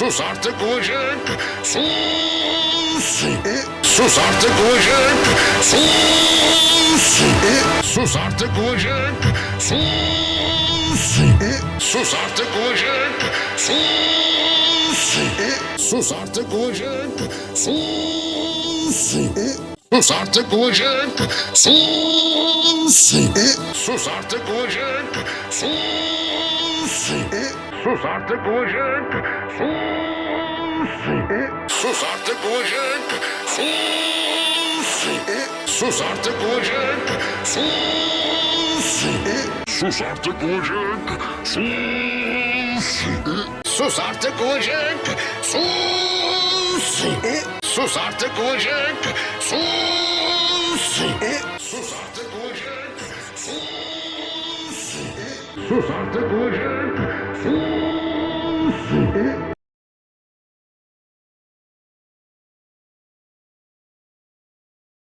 Sus artık Vıcık. Sus. Sus artık Vıcık. Sus. Sus artık Vıcık. Sus. Sus artık Vıcık. Sus. Sus artık Vıcık. Sus. Sus artık Vıcık. Sus. Sus artık Vıcık. Sus. Sus artık Vıcık. Sus artık Vıcık. Sus artık Vıcık. Sus artık Vıcık. Sus artık Vıcık. Sus artık Vıcık. Sus artık Vıcık. Sus artık Vıcık.